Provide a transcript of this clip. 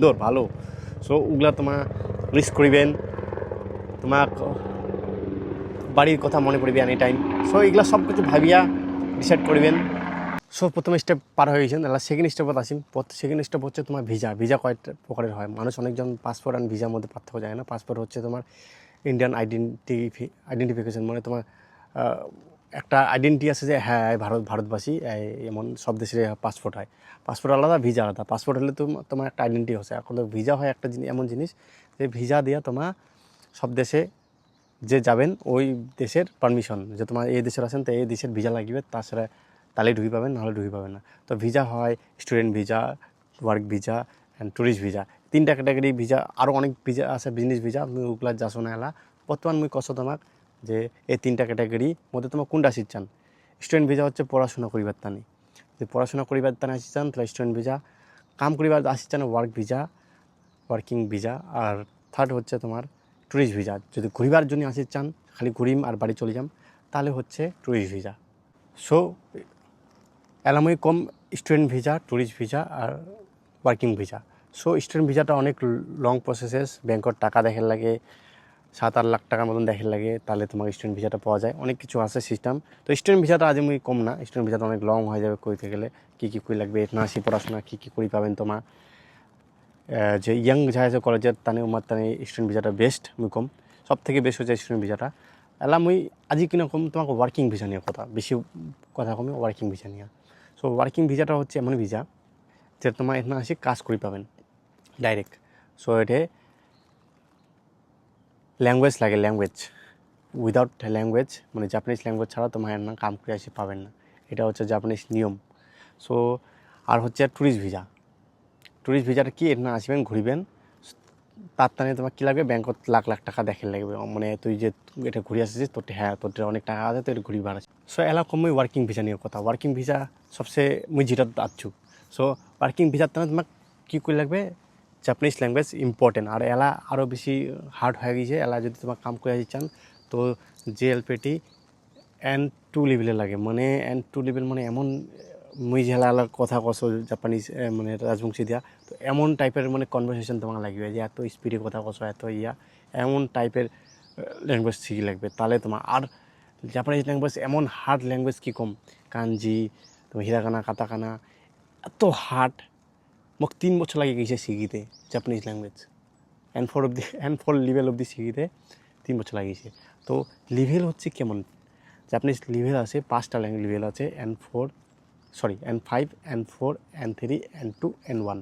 সুন্দর ভালো। সো ওগুলা তোমার রিস্ক করিবেন, তোমার বাড়ির কথা মনে পড়বে এনি টাইম। সো এগুলা সব কিছু ভাবিয়া ডিসাইড করবেন। সো প্রথম স্টেপ পার হয়ে গেছেন, তাহলে সেকেন্ড স্টেপত আসিম। সেকেন্ড স্টেপ হচ্ছে তোমার ভিসা। ভিসা কয়েকটা প্রকারের হয়, মানুষ অনেকজন পাসপোর্ট আর ভিসার মধ্যে পার্থক্য যায় না। পাসপোর্ট হচ্ছে তোমার ইন্ডিয়ান আইডেন্টিফিকেশন, মানে তোমার একটা আইডেন্টি আছে যে হ্যাঁ ভারতবাসী, এমন সব দেশের পাসপোর্ট হয়। পাসপোর্ট আলাদা, ভিসা আলাদা। পাসপোর্ট হলে তোমার একটা আইডেন্টি হচ্ছে, এখন ভিসা হয় একটা এমন জিনিস যে ভিসা দিয়া তোমার সব দেশে যে যাবেন ওই দেশের পারমিশন, যে তোমার এই দেশের আছেন তো এই দেশের ভিসা লাগবে, তাছাড়া তাহলে ঢুকে পাবেন, নাহলে ঢুকে পাবেন না। তো ভিসা হয় student visa, work visa and tourist visa, তিনটা ক্যাটাগরি ভিসা। আরও অনেক ভিসা আছে, বিজনেস ভিসা, আমি ওগুলা যাসো না এলা। বর্তমান মুই কছ তোমাক যে এই তিনটা ক্যাটাগরি মধ্যে তোমার কোনটা আসি চান। স্টুডেন্ট ভিসা হচ্ছে পড়াশোনা করিবার টানে, যদি পড়াশোনা করিবার টানে আসি চান তাহলে স্টুডেন্ট ভিসা। কাম করিবার আসি চান ওয়ার্ক ভিসা, ওয়ার্কিং ভিসা। আর থার্ড হচ্ছে তোমার ট্যুরিস্ট ভিসা, যদি ঘুরিবার জন্য আসি চান, খালি ঘুরিম আর বাড়ি চলে যাম, তাহলে হচ্ছে ট্যুরিস্ট ভিসা। সো এলামই কম স্টুডেন্ট ভিসা, ট্যুরিস্ট ভিসা আর ওয়ার্কিং ভিসা। সো স্টুডেন্ট ভিসাটা অনেক লং প্রসেসেস, ব্যাংকর টাকা দেখার লাগে, 7-8 লাখ টাকার মতন দেখার লাগে, তাহলে তোমার স্টুডেন্ট ভিসাটা পাওয়া যায়। অনেক কিছু আছে সিস্টেম। তো স্টুডেন্ট ভিসাটা আজ আমি কম না, স্টুডেন্ট ভিসাটা অনেক লং হয়ে যাবে কইতে গেলে। কী কী কই লাগবে না, আসি পড়াশোনা কী কী করি পাবেন তোমার যে ইয়াং যাই আছে কলেজের টানে উমার টানে স্টুডেন্ট ভিসাটা বেস্ট মুই কম, সব থেকে বেস্ট হচ্ছে স্টুডেন্ট ভিসাটা। এলা মুই আজি কিনা কম তোমাকে ওয়ার্কিং ভিসা নিয়ে কথা, বেশি কথা কমে ওয়ার্কিং ভিসা নিয়ে। সো ওয়ার্কিং ভিসাটা হচ্ছে এমন ভিসা যে তোমার এখানে আসি কাজ করি পাবেন ডাইরেক্ট। সো এটা ল্যাঙ্গুয়েজ লাগে, ল্যাঙ্গুয়েজ উইদাউট ল্যাঙ্গুয়েজ, মানে জাপানিজ ল্যাঙ্গুয়েজ ছাড়া তোমার না কাম করে আসি পাবেন না, এটা হচ্ছে জাপানিজ নিয়ম। সো আর হচ্ছে ট্যুরিস্ট ভিসা। ট্যুরিস্ট ভিসাটা কি, এটা আসবেন ঘুরিবেন, তার টানে তোমার কী লাগবে, ব্যাংকত লাখ লাখ টাকা দেখে লাগবে, মানে তুই যে এটা ঘুরে আসছিস তোর হ্যাঁ তোর অনেক টাকা আছে তো এটা ঘুরি বেড়াচ্ছি। সো এলা কমই ওয়ার্কিং ভিসা নিয়ে কথা। ওয়ার্কিং ভিসা সবচেয়ে মুই যেটা আচ্ছু। সো ওয়ার্কিং ভিসার টানে তোমার কী করে লাগবে, জাপানিজ ল্যাঙ্গুয়েজ ইম্পর্টেন্ট। আর এলা আরও বেশি হার্ড হয়ে গেছে, এলা যদি তোমার কাম করে আসি চান তো জিএলপিটি N2 লেভেলে লাগে। মানে N2 লেভেল মানে এমন মুই যে এলার কথা কছ জাপানিজ মানে রাজবংশী দিয়া, তো এমন টাইপের মানে কনভারসেশন তোমার লাগবে যে এত স্পিডে কথা কছ, এত এমন টাইপের ল্যাঙ্গুয়েজ শিখি লাগবে, তাহলে তোমার। আর জাপানিজ ল্যাঙ্গুয়েজ এমন হার্ড ল্যাঙ্গুয়েজ কি কম, কাঞ্জি তোমার হিরাকানা কাতাকানা এত হার্ড, মোক 3 বছর লাগে গেছে শিখিতে জাপানিজ ল্যাঙ্গুয়েজ। N4 লেভেল অবধি শিখিতে 3 বছর লাগিয়েছে। তো লেভেল হচ্ছে কেমন, জাপানিজ লেভেল আছে 5টা লেভেল আছে, N5, N4, N3, N2, N1।